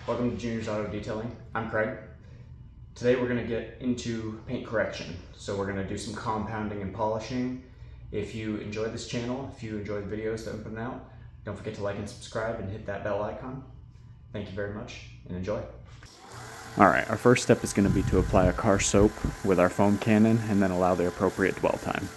Welcome to Junior's Auto Detailing. I'm Craig. Today we're going to get into paint correction. So we're going to do some compounding and polishing. If you enjoy this channel, if you enjoy the videos that I'm putting out, don't forget to like and subscribe and hit that bell icon. Thank you very much and enjoy. Alright, our first step is going to be to apply a car soap with our foam cannon and then allow the appropriate dwell time.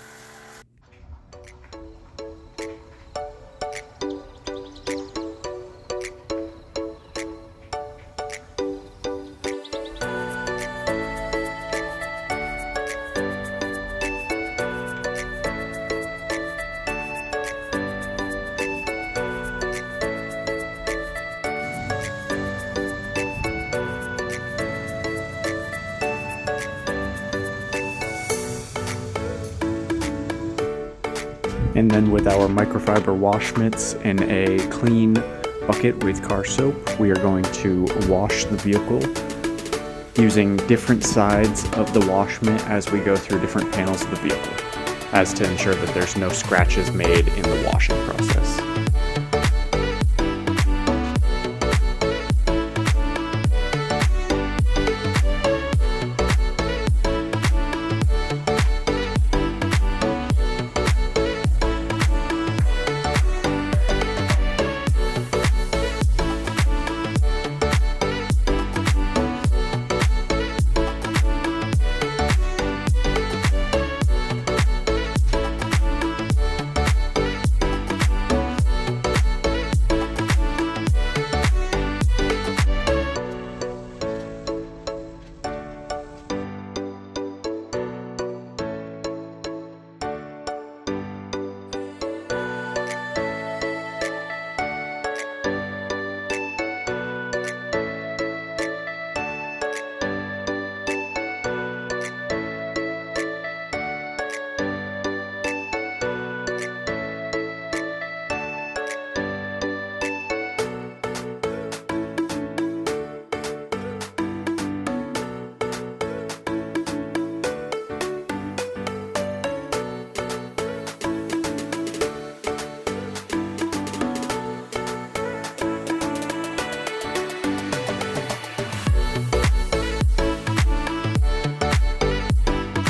And then with our microfiber wash mitts and a clean bucket with car soap, we are going to wash the vehicle using different sides of the wash mitt as we go through different panels of the vehicle, as to ensure that there's no scratches made in the washing process.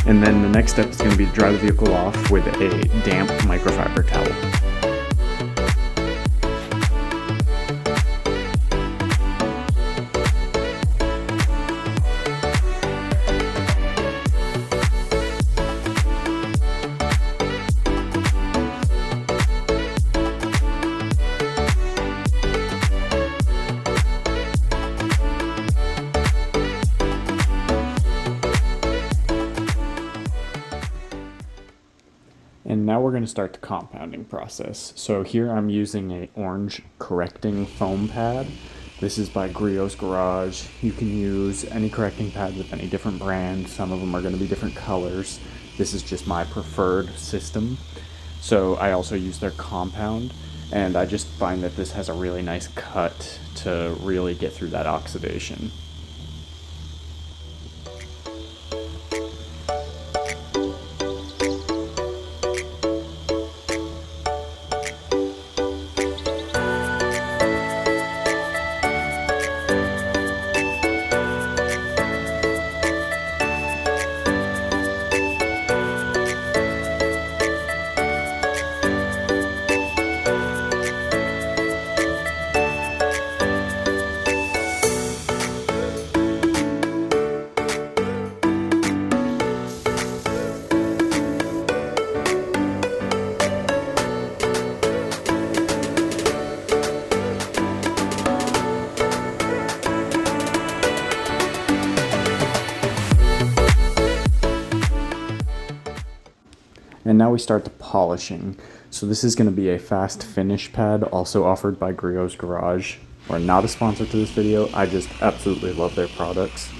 And then the next step is going to be to dry the vehicle off with a damp microfiber towel. And now we're going to start the compounding process. So here I'm using an orange correcting foam pad. This is by Griot's Garage. You can use any correcting pad with any different brand. Some of them are going to be different colors. This is just my preferred system. So I also use their compound, and I just find that this has a really nice cut to really get through that oxidation. And now we start the polishing. So this is going to be a fast finish pad, also offered by Griot's Garage. We're not a sponsor to this video, I just absolutely love their products.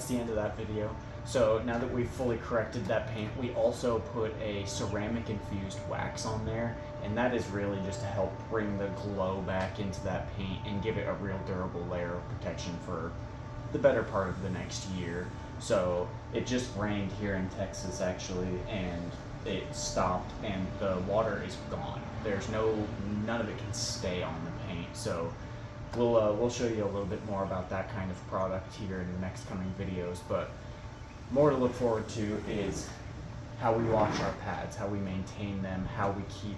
that's the end of that video. So now that we've fully corrected that paint, we also put a ceramic infused wax on there, and that is really just to help bring the glow back into that paint and give it a real durable layer of protection for the better part of the next year. So it just rained here in Texas actually, and it stopped and the water is gone. There's none of it can stay on the paint. So we'll show you a little bit more about that kind of product here in the next coming videos, but more to look forward to is how we wash our pads, how we maintain them, how we keep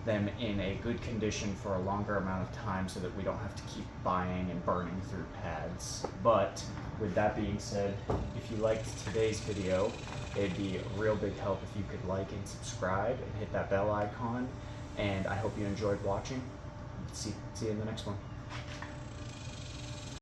them in a good condition for a longer amount of time so that we don't have to keep buying and burning through pads. But with that being said, if you liked today's video, it'd be a real big help if you could like and subscribe and hit that bell icon. And I hope you enjoyed watching. See you in the next one.